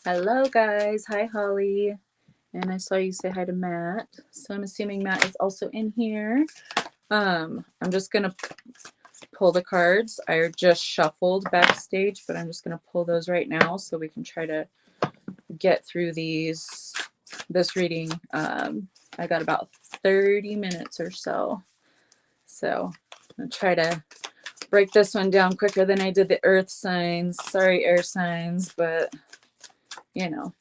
Hello, guys. Hi, Holly. And I saw you say hi to Matt. So I'm assuming Matt is also in here. I'm just going to pull the cards. I just shuffled backstage, but I'm just going to pull those right now so we can try to get through this reading. I got about 30 minutes or so. So I'm going to try to break this one down quicker than I did the earth signs. Sorry, air signs, but you know,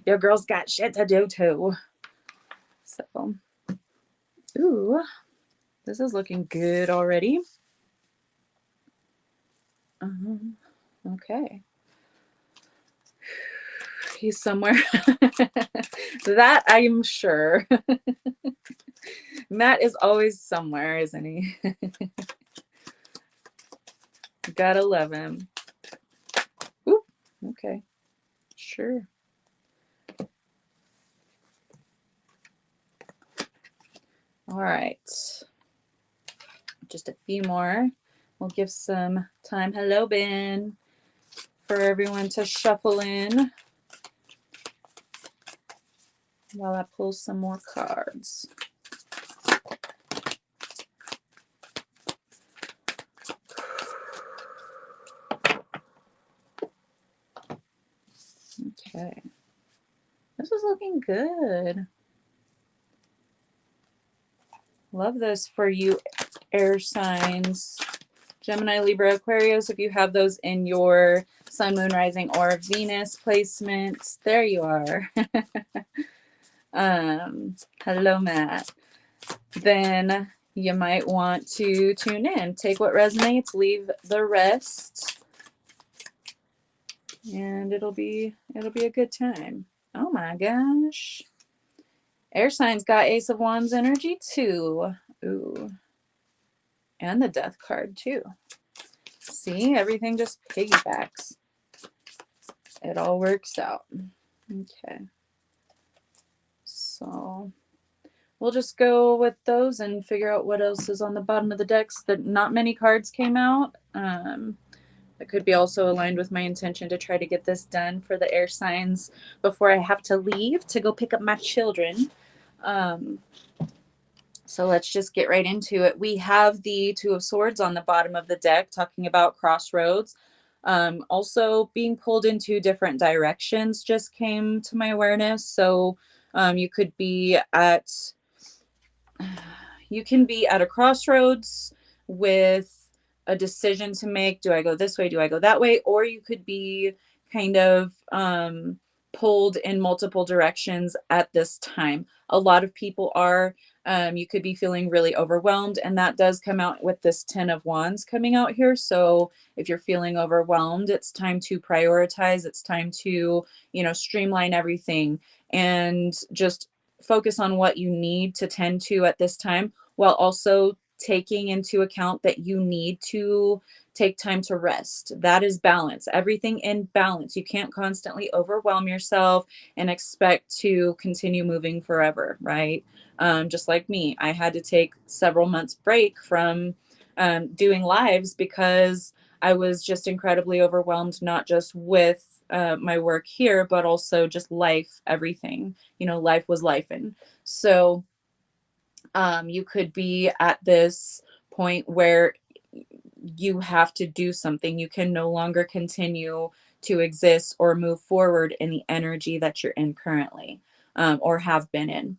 your girl's got shit to do too. So, ooh, this is looking good already. Okay. He's somewhere. That I'm sure. Matt is always somewhere, isn't he? Gotta love him. Ooh, okay. Sure. All right. Just a few more. We'll give some time. Hello, Ben. For everyone to shuffle in while I pull some more cards. Okay. This is looking good. Love this for you air signs. Gemini, Libra, Aquarius, if you have those in your Sun, Moon, Rising, or Venus placements. There you are. Hello, Matt. Then you might want to tune in. Take what resonates, leave the rest. And it'll be a good time. Oh my gosh. Air signs got Ace of Wands energy too. Ooh. And the Death card too. See, everything just piggybacks. It all works out. Okay. So we'll just go with those and figure out what else is on the bottom of the decks. That not many cards came out. That could be also aligned with my intention to try to get this done for the air signs before I have to leave to go pick up my children. So let's just get right into it. We have the Two of Swords on the bottom of the deck talking about crossroads. Also being pulled into different directions just came to my awareness. So you could be at a crossroads with a decision to make. Do I go this way? Do I go that way? Or you could be kind of pulled in multiple directions at this time. A lot of people are. You could be feeling really overwhelmed, and that does come out with this 10 of Wands coming out here. So if you're feeling overwhelmed, it's time to prioritize. It's time to, streamline everything and just focus on what you need to tend to at this time, while also taking into account that you need to take time to rest. That is balance. Everything in balance. You can't constantly overwhelm yourself and expect to continue moving forever, right? Just like me, I had to take several months break from doing lives because I was just incredibly overwhelmed, not just with my work here, but also just life, everything. Life was life. And so you could be at this point where you have to do something. You can no longer continue to exist or move forward in the energy that you're in currently, or have been in.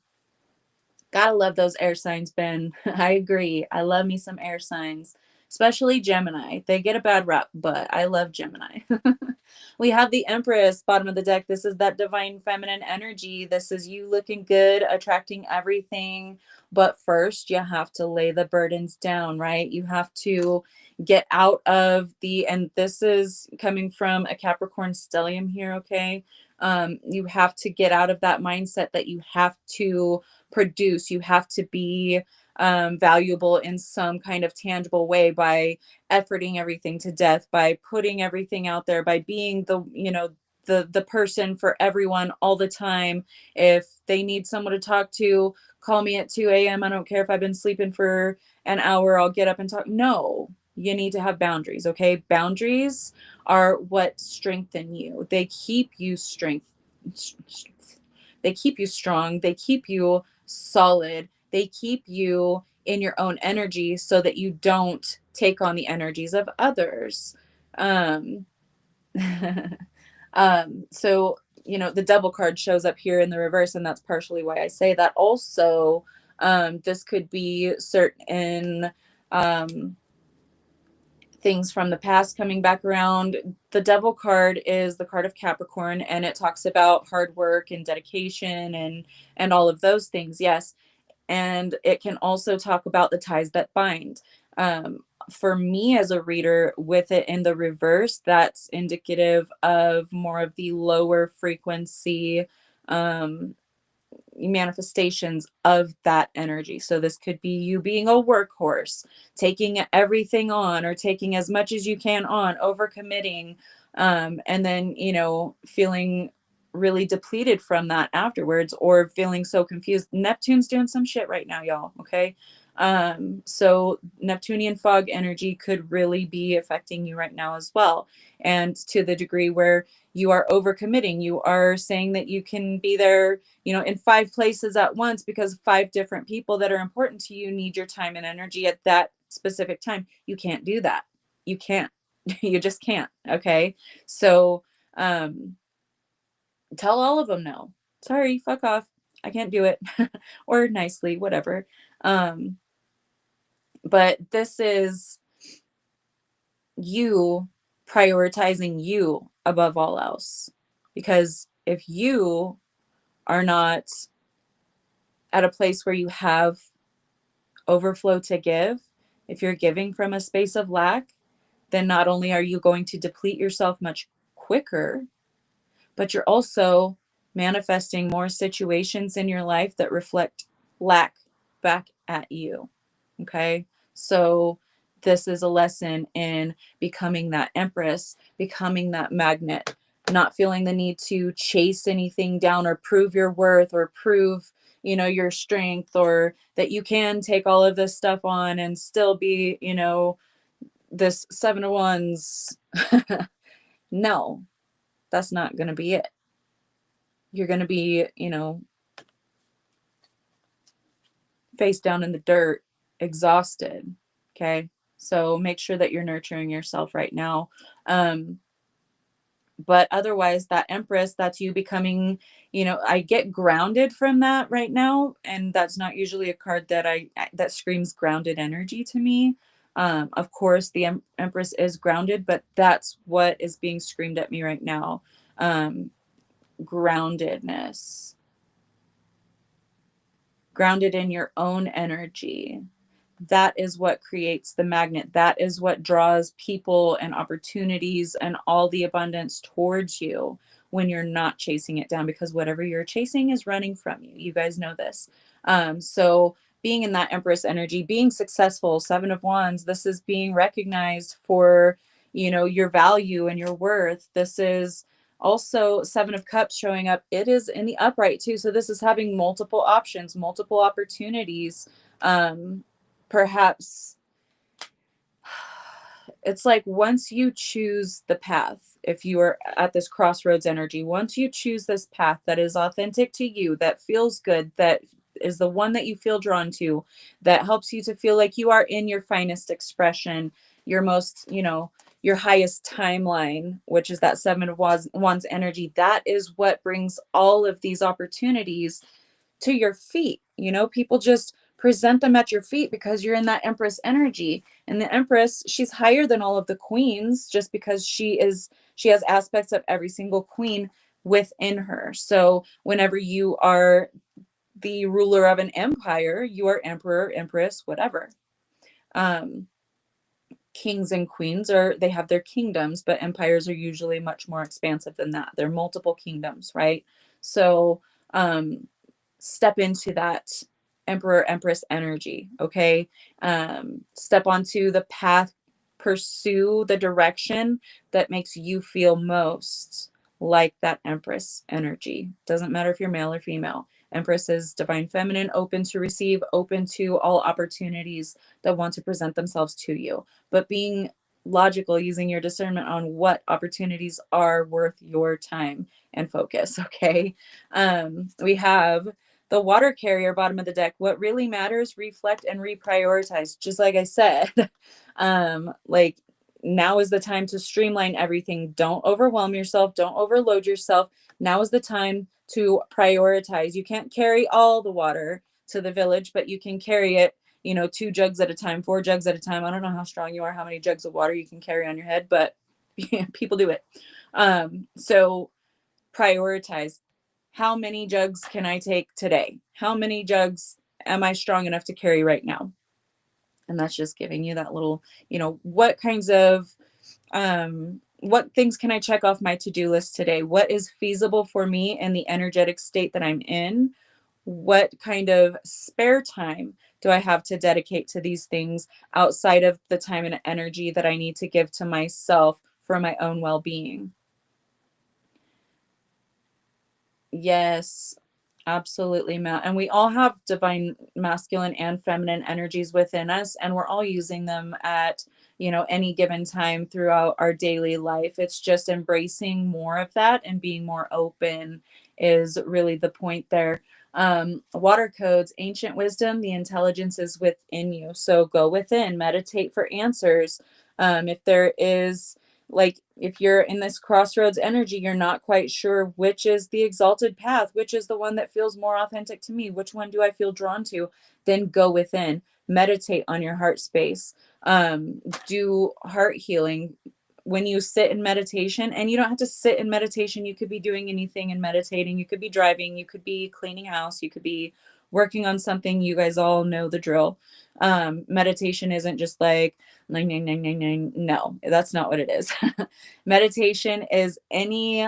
Gotta love those air signs, Ben. I agree. I love me some air signs, especially Gemini. They get a bad rap, but I love Gemini. We have the Empress, bottom of the deck. This is that divine feminine energy. This is you looking good, attracting everything. But first, you have to lay the burdens down, right? You have to get out of and this is coming from a Capricorn stellium here, okay? You have to get out of that mindset that you have to produce. You have to be valuable in some kind of tangible way by efforting everything to death, by putting everything out there, by being the person for everyone all the time. If they need someone to talk to, call me at 2 a.m. I don't care if I've been sleeping for an hour, I'll get up and talk. No, you need to have boundaries, okay? Boundaries are what strengthen you. They keep you they keep you strong, they keep you solid, they keep you in your own energy so that you don't take on the energies of others. Um, so, the devil card shows up here in the reverse, and that's partially why I say that. Also, this could be certain um, things from the past coming back around. The devil card is the card of Capricorn, and it talks about hard work and dedication and all of those things. Yes, and it can also talk about the ties that bind. For me as a reader, with it in the reverse, that's indicative of more of the lower frequency um, manifestations of that energy. So this could be you being a workhorse, taking everything on, or taking as much as you can on, overcommitting, and then, feeling really depleted from that afterwards, or feeling so confused. Neptune's doing some shit right now, y'all. Okay. So Neptunian fog energy could really be affecting you right now as well. And to the degree where you are overcommitting, you are saying that you can be there, in 5 places at once because 5 different people that are important to you need your time and energy at that specific time. You can't do that. You can't. You just can't. Okay. So, tell all of them no. Sorry, fuck off. I can't do it. Or nicely, whatever. Um, but this is you prioritizing you above all else. Because if you are not at a place where you have overflow to give, if you're giving from a space of lack, then not only are you going to deplete yourself much quicker, but you're also manifesting more situations in your life that reflect lack back at you. Okay. So this is a lesson in becoming that empress, becoming that magnet, not feeling the need to chase anything down or prove your worth or prove, your strength, or that you can take all of this stuff on and still be, this 7 of Wands. No, that's not going to be it. You're going to be, face down in the dirt, exhausted. Okay. So make sure that you're nurturing yourself right now. But otherwise, that Empress, that's you becoming, I get grounded from that right now. And that's not usually a card that screams grounded energy to me. Of course, the Empress is grounded, but that's what is being screamed at me right now. Groundedness. Grounded in your own energy. That is what creates the magnet. That is what draws people and opportunities and all the abundance towards you when you're not chasing it down, because whatever you're chasing is running from you. You guys know this. So being in that Empress energy, being successful, 7 of Wands, this is being recognized for, your value and your worth. This is also 7 of Cups showing up. It is in the upright too. So this is having multiple options, multiple opportunities. Perhaps it's like once you choose the path, if you are at this crossroads energy, once you choose this path that is authentic to you, that feels good, that is the one that you feel drawn to, that helps you to feel like you are in your finest expression, your most, your highest timeline, which is that 7 of Wands energy, that is what brings all of these opportunities to your feet. People just present them at your feet because you're in that Empress energy. And the Empress, she's higher than all of the queens just because she has aspects of every single queen within her. So whenever you are the ruler of an empire, you are emperor, empress, whatever. Kings and queens they have their kingdoms, but empires are usually much more expansive than that. They're multiple kingdoms, right? So step into that emperor empress energy. Okay. Step onto the path, pursue the direction that makes you feel most like that empress energy. Doesn't matter if you're male or female. Empress is divine feminine, open to receive, open to all opportunities that want to present themselves to you, but being logical, using your discernment on what opportunities are worth your time and focus. Okay. We have the water carrier, bottom of the deck. What really matters, reflect and reprioritize. Just like I said, like now is the time to streamline everything. Don't overwhelm yourself. Don't overload yourself. Now is the time to prioritize. You can't carry all the water to the village, but you can carry it, 2 jugs at a time, 4 jugs at a time. I don't know how strong you are, how many jugs of water you can carry on your head, but people do it. So prioritize. How many jugs can I take today? How many jugs am I strong enough to carry right now? And that's just giving you that little, what kinds of, what things can I check off my to-do list today? What is feasible for me in the energetic state that I'm in? What kind of spare time do I have to dedicate to these things outside of the time and energy that I need to give to myself for my own well-being? Yes, absolutely, Matt. And we all have divine masculine and feminine energies within us, and we're all using them at, any given time throughout our daily life. It's just embracing more of that and being more open is really the point there. Water codes, ancient wisdom, the intelligence is within you. So go within, meditate for answers. If there is, like, if you're in this crossroads energy, you're not quite sure which is the exalted path, which is the one that feels more authentic to me, which one do I feel drawn to, then go within, meditate on your heart space, do heart healing. When you sit in meditation, and you don't have to sit in meditation, you could be doing anything and meditating, you could be driving, you could be cleaning house, you could be working on something. You guys all know the drill. Meditation isn't just like nine, nine, nine, nine, nine. No, that's not what it is. Meditation is any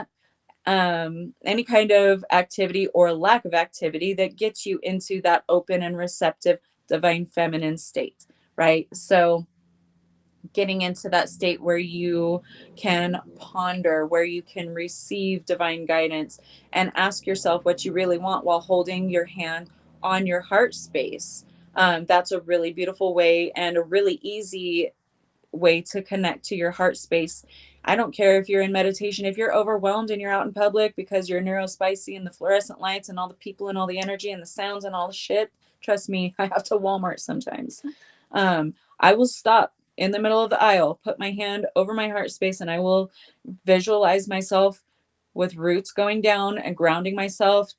kind of activity or lack of activity that gets you into that open and receptive divine feminine state, right? So getting into that state where you can ponder, where you can receive divine guidance and ask yourself what you really want while holding your hand on your heart space. That's a really beautiful way and a really easy way to connect to your heart space. I don't care if you're in meditation, if you're overwhelmed and you're out in public because you're neurospicy and the fluorescent lights and all the people and all the energy and the sounds and all the shit. Trust me, I have to Walmart sometimes. I will stop in the middle of the aisle, put my hand over my heart space, and I will visualize myself with roots going down and grounding myself,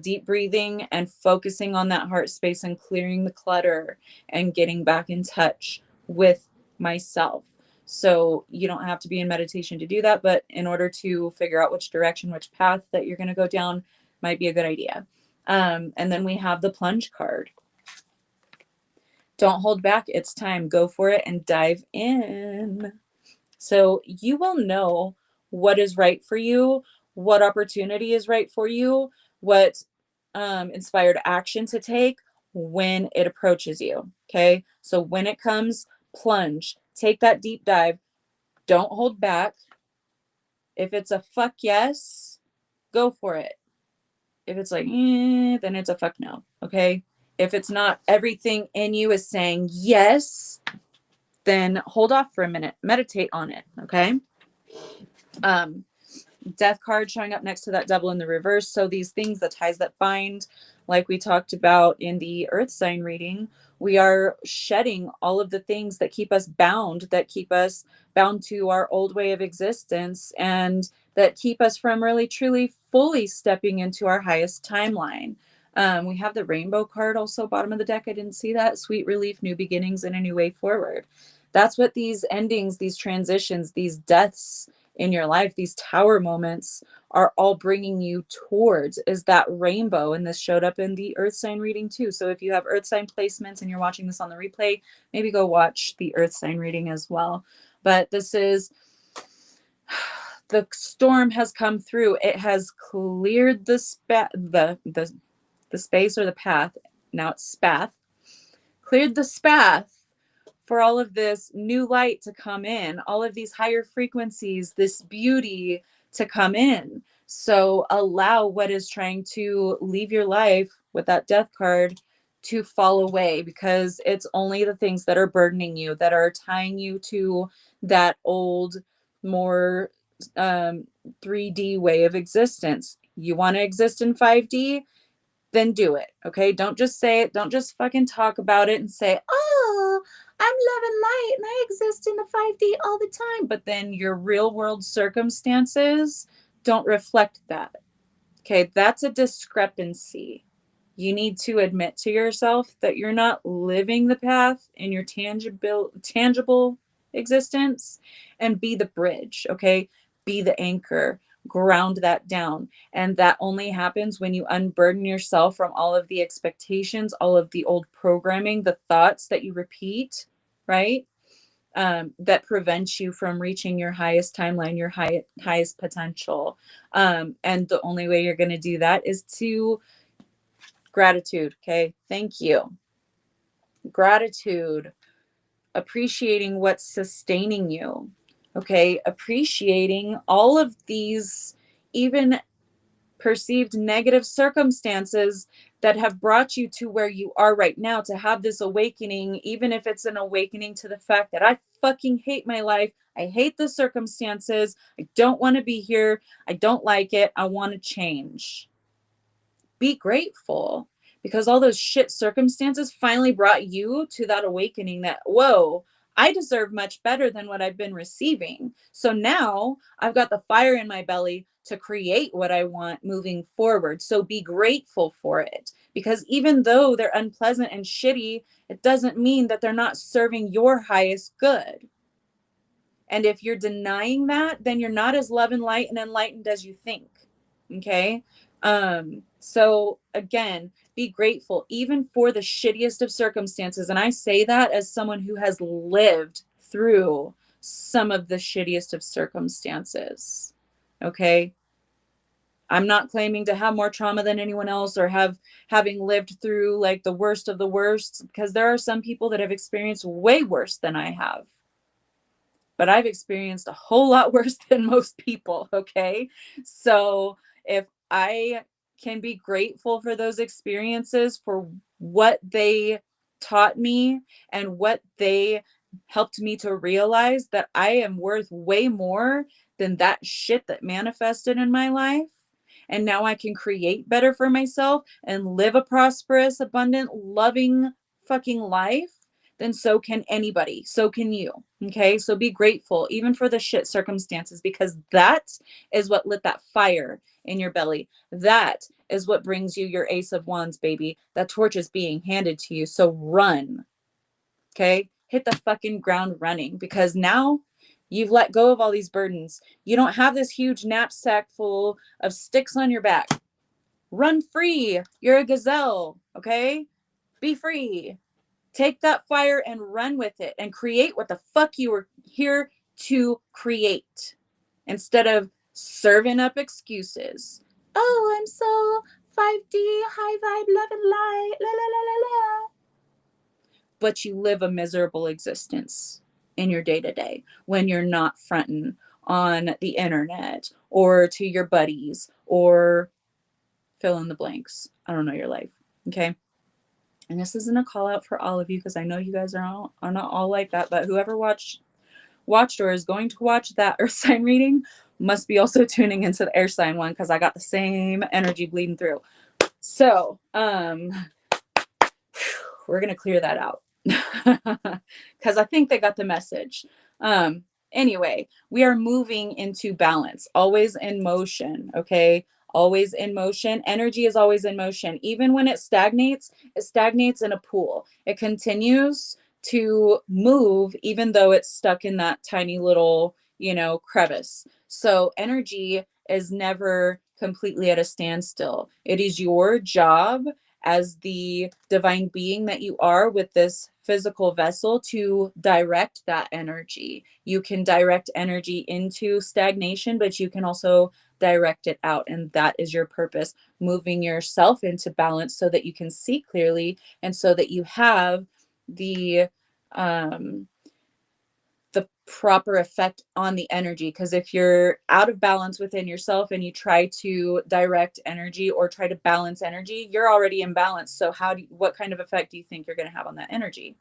deep breathing and focusing on that heart space and clearing the clutter and getting back in touch with myself. So you don't have to be in meditation to do that, but in order to figure out which direction, which path that you're going to go down might be a good idea. And then we have the plunge card. Don't hold back. It's time. Go for it and dive in. So you will know what is right for you, what opportunity is right for you, what inspired action to take when it approaches you. Okay. So when it comes, plunge, take that deep dive. Don't hold back. If it's a fuck yes, go for it. If it's like, then it's a fuck no. Okay. If it's not everything in you is saying yes, then hold off for a minute, meditate on it. Okay. Death card showing up next to that devil in the reverse. So these things, the ties that bind, like we talked about in the earth sign reading, we are shedding all of the things that keep us bound, that keep us bound to our old way of existence, and that keep us from really truly fully stepping into our highest timeline. We have the rainbow card also bottom of the deck. I didn't see that. Sweet relief, new beginnings, and a new way forward. That's what these endings, these transitions, these deaths in your life, these tower moments are all bringing you towards, is that rainbow. And this showed up in the earth sign reading too. So if you have earth sign placements and you're watching this on the replay, maybe go watch the earth sign reading as well. But this is, the storm has come through. It has cleared the space or the path. Now it's spath. Cleared the spath for all of this new light to come in, all of these higher frequencies, this beauty to come in. So allow what is trying to leave your life with that death card to fall away, because it's only the things that are burdening you, that are tying you to that old, more 3D way of existence. You want to exist in 5D? Then do it. Okay. Don't just say it. Don't just fucking talk about it and say, oh, I'm love and light and I exist in the 5D all the time. But then your real world circumstances don't reflect that. Okay. That's a discrepancy. You need to admit to yourself that you're not living the path in your tangible existence, and be the bridge. Okay. Be the anchor, ground that down. And that only happens when you unburden yourself from all of the expectations, all of the old programming, the thoughts that you repeat, right? That prevents you from reaching your highest timeline, your highest potential. And the only way you're going to do that is to gratitude. Okay. Thank you. Gratitude. Appreciating what's sustaining you. Okay. Appreciating all of these, even perceived negative circumstances that have brought you to where you are right now, to have this awakening, even if it's an awakening to the fact that I fucking hate my life. I hate the circumstances. I don't want to be here. I don't like it. I want to change. Be grateful, because all those shit circumstances finally brought you to that awakening that, whoa, I deserve much better than what I've been receiving. So now I've got the fire in my belly to create what I want moving forward. So be grateful for it, because even though they're unpleasant and shitty, it doesn't mean that they're not serving your highest good. And if you're denying that, then you're not as love and light and enlightened as you think. Okay. So again, be grateful even for the shittiest of circumstances. And I say that as someone who has lived through some of the shittiest of circumstances. Okay. I'm not claiming to have more trauma than anyone else, or having lived through like the worst of the worst, because there are some people that have experienced way worse than I have. But I've experienced a whole lot worse than most people. Okay. So if I can be grateful for those experiences, for what they taught me and what they helped me to realize that I am worth way more than that shit that manifested in my life. And now I can create better for myself and live a prosperous, abundant, loving fucking life, then so can anybody. So can you. Okay. So be grateful even for the shit circumstances, because that is what lit that fire in your belly. That is what brings you your Ace of Wands, baby. That torch is being handed to you. So run. Okay. Hit the fucking ground running, because now you've let go of all these burdens. You don't have this huge knapsack full of sticks on your back. Run free. You're a gazelle. Okay. Be free. Take that fire and run with it and create what the fuck you were here to create, instead of serving up excuses. Oh, I'm so 5D, high vibe, love and light, la la la la la. But you live a miserable existence in your day to day when you're not fronting on the internet or to your buddies or fill in the blanks. I don't know your life. Okay. And this isn't a call out for all of you, because I know you guys are not all like that, but whoever watched or is going to watch that earth sign reading must be also tuning into the air sign one, because I got the same energy bleeding through. So we're gonna clear that out because I think they got the message. Anyway, we are moving into balance, always in motion. Okay. Always in motion. Energy is always in motion. Even when it stagnates in a pool. It continues to move, even though it's stuck in that tiny little, crevice. So energy is never completely at a standstill. It is your job as the divine being that you are with this physical vessel to direct that energy. You can direct energy into stagnation, but you can also direct it out. And that is your purpose, moving yourself into balance so that you can see clearly, and so that you have the proper effect on the energy. Because if you're out of balance within yourself and you try to direct energy or try to balance energy, you're already imbalanced. So what kind of effect do you think you're going to have on that energy?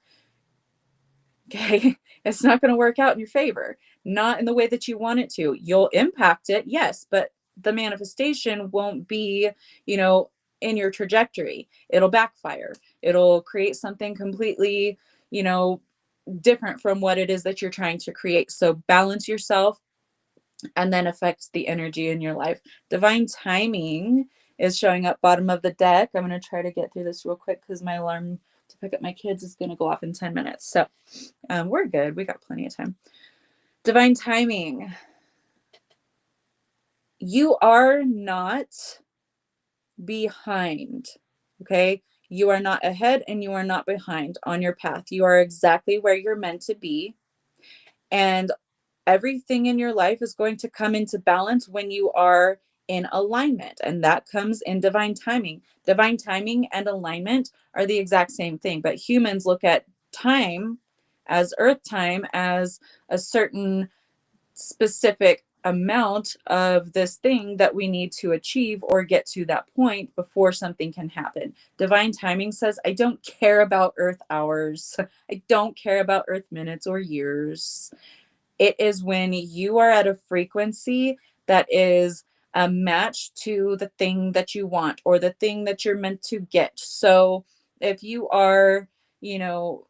Okay, it's not going to work out in your favor, not in the way that you want it to. You'll impact it, yes, but the manifestation won't be, you know, in your trajectory. It'll backfire. It'll create something completely, you know, different from what it is that you're trying to create. So balance yourself and then affect the energy in your life. Divine timing is showing up bottom of the deck. I'm going to try to get through this real quick because my alarm to pick up my kids is going to go off in 10 minutes. So we're good. We got plenty of time. Divine timing. You are not behind. Okay. You are not ahead and you are not behind on your path. You are exactly where you're meant to be. And everything in your life is going to come into balance when you are in alignment. And that comes in divine timing. Divine timing and alignment are the exact same thing. But humans look at time as earth time as a certain specific amount of this thing that we need to achieve or get to that point before something can happen. Divine timing says, I don't care about earth hours. I don't care about earth minutes or years. It is when you are at a frequency that is a match to the thing that you want or the thing that you're meant to get. So if you are, you know,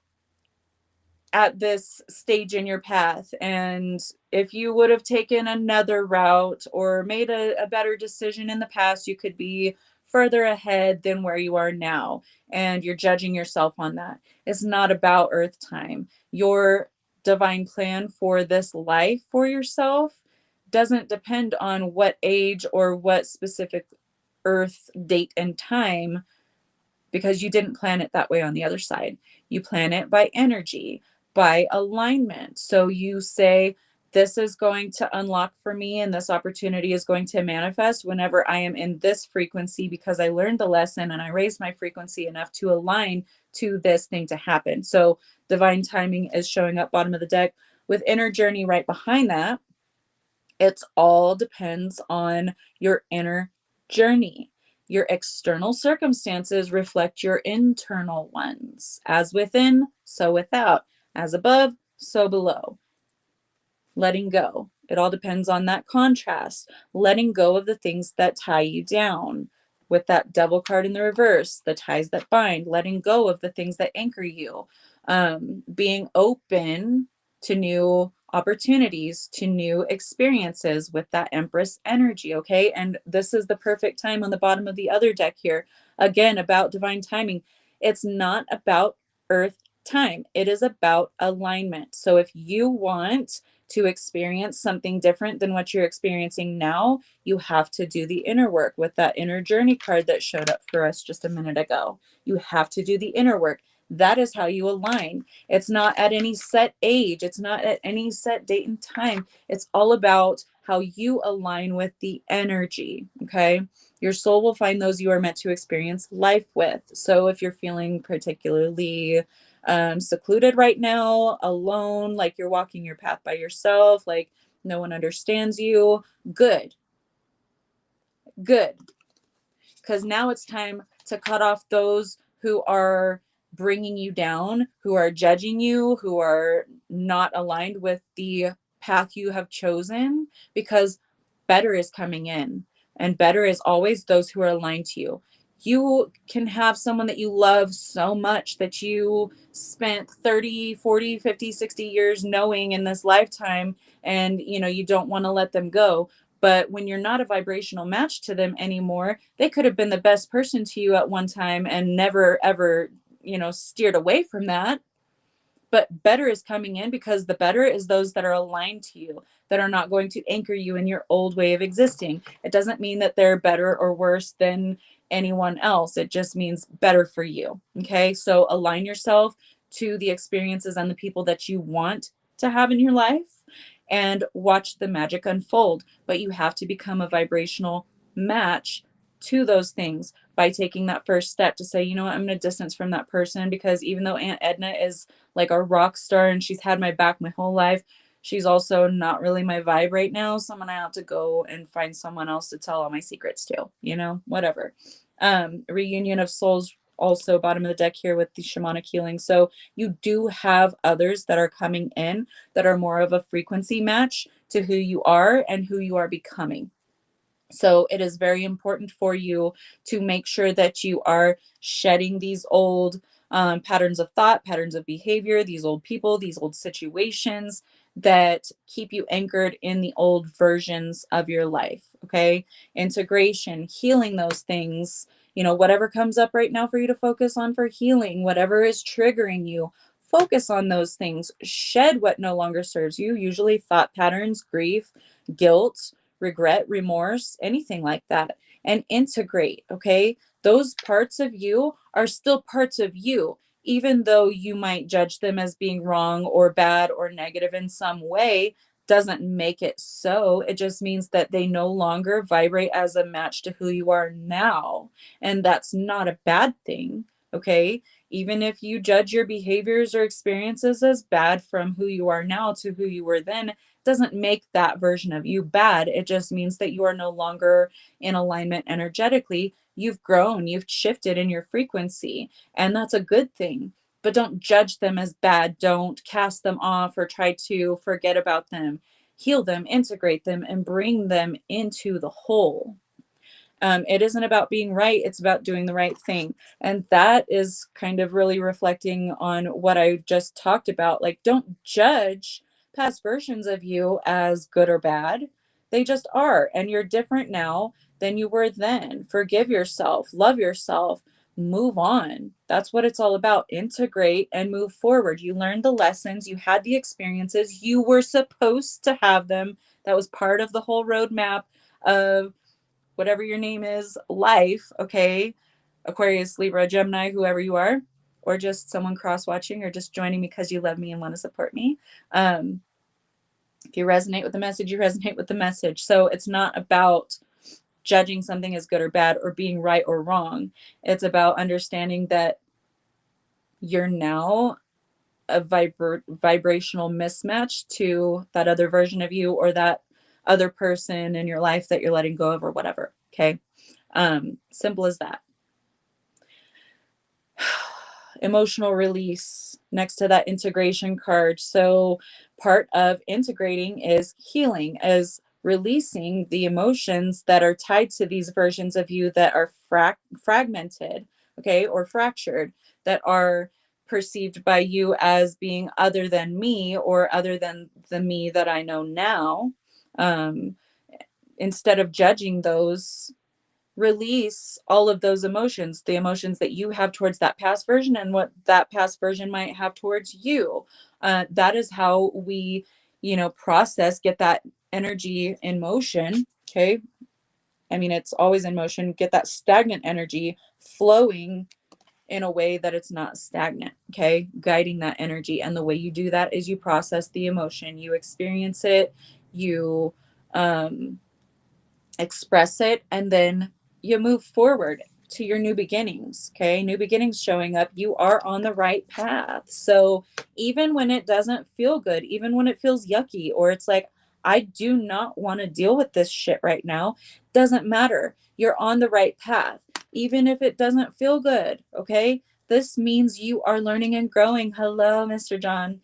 at this stage in your path, and if you would have taken another route or made a better decision in the past, you could be further ahead than where you are now, and you're judging yourself on that. It's not about earth time. Your divine plan for this life for yourself doesn't depend on what age or what specific earth date and time, because you didn't plan it that way on the other side. You plan it by energy, by alignment. So you say, this is going to unlock for me, and this opportunity is going to manifest whenever I am in this frequency because I learned the lesson and I raised my frequency enough to align to this thing to happen. So divine timing is showing up bottom of the deck with inner journey right behind that. It all depends on your inner journey. Your external circumstances reflect your internal ones. As within, so without. As above, so below. Letting go. It all depends on that contrast. Letting go of the things that tie you down. With that devil card in the reverse, the ties that bind, letting go of the things that anchor you. Being open to new opportunities, to new experiences with that Empress energy. Okay. And this is the perfect time on the bottom of the other deck here. Again, about divine timing. It's not about earth time, it is about alignment. So if you want to experience something different than what you're experiencing now, you have to do the inner work with that inner journey card that showed up for us just a minute ago. You have to do the inner work. That is how you align. It's not at any set age. It's not at any set date and time. It's all about how you align with the energy. Okay. Your soul will find those you are meant to experience life with. So if you're feeling particularly secluded right now, alone, like you're walking your path by yourself, like no one understands you, good. Because now it's time to cut off those who are bringing you down, who are judging you, who are not aligned with the path you have chosen, because better is coming in, and better is always those who are aligned to you. You can have someone that you love so much that you spent 30, 40, 50, 60 years knowing in this lifetime, and you don't want to let them go. But when you're not a vibrational match to them anymore, they could have been the best person to you at one time and never, ever, steered away from that. But better is coming in, because the better is those that are aligned to you, that are not going to anchor you in your old way of existing. It doesn't mean that they're better or worse than anyone else. It just means better for you. Okay. So align yourself to the experiences and the people that you want to have in your life, and watch the magic unfold. But you have to become a vibrational match to those things by taking that first step to say, you know what, I'm going to distance from that person, because even though Aunt Edna is like a rock star and she's had my back my whole life, She's also not really my vibe right now, so I'm gonna have to go and find someone else to tell all my secrets to, you know, whatever. Reunion of souls, also bottom of the deck here with the shamanic healing. So you do have others that are coming in that are more of a frequency match to who you are and who you are becoming. So it is very important for you to make sure that you are shedding these old patterns of thought, patterns of behavior, these old people, these old situations that keep you anchored in the old versions of your life. Okay. Integration, healing those things, you know, whatever comes up right now for you to focus on for healing, whatever is triggering you, focus on those things. Shed what no longer serves you, usually thought patterns, grief, guilt, regret, remorse, anything like that, and integrate. Okay. Those parts of you are still parts of you, even though you might judge them as being wrong or bad or negative in some way. Doesn't make it so. It just means that they no longer vibrate as a match to who you are now. And that's not a bad thing. Okay. Even if you judge your behaviors or experiences as bad from who you are now to who you were then, doesn't make that version of you bad. It just means that you are no longer in alignment energetically. You've grown, you've shifted in your frequency, and that's a good thing. But don't judge them as bad. Don't cast them off or try to forget about them. Heal them, integrate them, and bring them into the whole. It isn't about being right, it's about doing the right thing. And that is kind of really reflecting on what I just talked about. Like, don't judge past versions of you as good or bad. They just are. And you're different now than you were then. Forgive yourself, love yourself, move on. That's what it's all about. Integrate and move forward. You learned the lessons, you had the experiences, you were supposed to have them. That was part of the whole roadmap of whatever your name is, life, okay? Aquarius, Libra, Gemini, whoever you are, or just someone cross watching or just joining because you love me and want to support me. If you resonate with the message, you resonate with the message. So it's not about judging something as good or bad or being right or wrong. It's about understanding that you're now a vibrational mismatch to that other version of you or that other person in your life that you're letting go of or whatever. Okay. Simple as that. Emotional release next to that integration card. So part of integrating is healing, is releasing the emotions that are tied to these versions of you that are fragmented, okay, or fractured, that are perceived by you as being other than me or other than the me that I know now. Um, Instead of judging those, release all of those emotions, the emotions that you have towards that past version and what that past version might have towards you. That is how we, you know, process, get that energy in motion. Okay. I mean, it's always in motion, get that stagnant energy flowing in a way that it's not stagnant. Okay. Guiding that energy. And the way you do that is you process the emotion, you experience it, you, express it, and then you move forward to your new beginnings. Okay. New beginnings showing up. You are on the right path. So even when it doesn't feel good, even when it feels yucky, or it's like, I do not want to deal with this shit right now, doesn't matter. You're on the right path. Even if it doesn't feel good. Okay. This means you are learning and growing. Hello, Mr. John.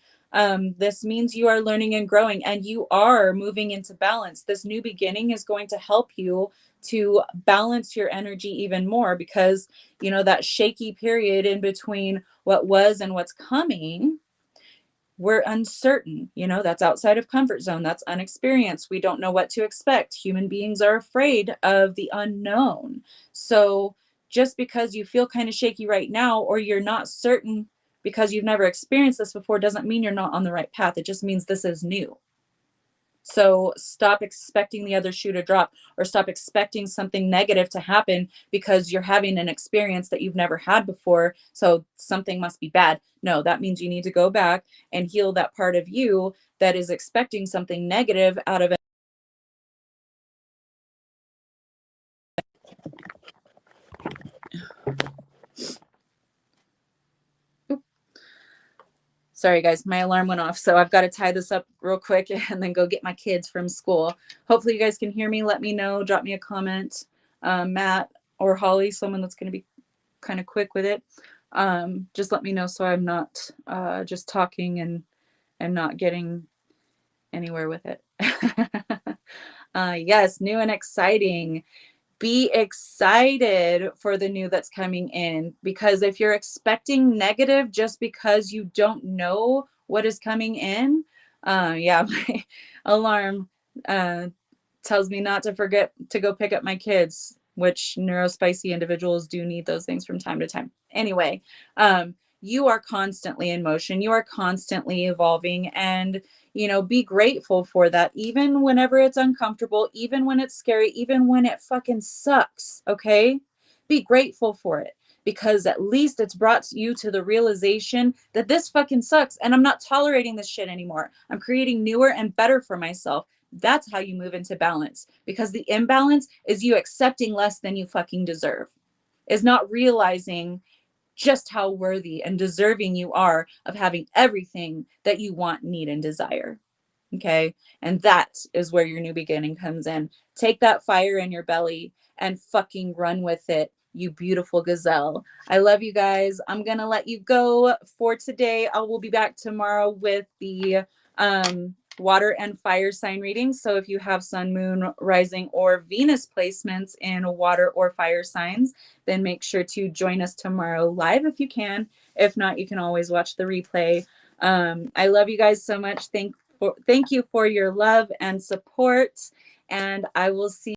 This means you are learning and growing and you are moving into balance. This new beginning is going to help you to balance your energy even more because, you know, that shaky period in between what was and what's coming, we're uncertain. You know, that's outside of comfort zone. That's unexperienced. We don't know what to expect. Human beings are afraid of the unknown. So just because you feel kind of shaky right now, or you're not certain because you've never experienced this before, doesn't mean you're not on the right path. It just means this is new. So stop expecting the other shoe to drop, or stop expecting something negative to happen because you're having an experience that you've never had before. So something must be bad. No, that means you need to go back and heal that part of you that is expecting something negative out of it. Sorry, guys, my alarm went off, so I've got to tie this up real quick and then go get my kids from school. Hopefully, you guys can hear me. Let me know. Drop me a comment, Matt or Holly, someone that's going to be kind of quick with it. Just let me know so I'm not just talking and not getting anywhere with it. Yes, new and exciting. Be excited for the new that's coming in, because if you're expecting negative just because you don't know what is coming in, yeah, my alarm tells me not to forget to go pick up my kids, which neurospicy individuals do need those things from time to time. Anyway, you are constantly in motion, you are constantly evolving, and be grateful for that, even whenever it's uncomfortable, even when it's scary, even when it fucking sucks. Okay, be grateful for it, because at least it's brought you to the realization that this fucking sucks and I'm not tolerating this shit anymore. I'm creating newer and better for myself. That's how you move into balance, because the imbalance is you accepting less than you fucking deserve, is not realizing just how worthy and deserving you are of having everything that you want, need, and desire. Okay. And that is where your new beginning comes in. Take that fire in your belly and fucking run with it, you beautiful gazelle. I love you guys. I'm going to let you go for today. I will be back tomorrow with the water and fire sign readings. So if you have sun, moon, rising, or Venus placements in water or fire signs, then make sure to join us tomorrow live if you can. If not, you can always watch the replay. I love you guys so much. Thank you for your love and support, and I will see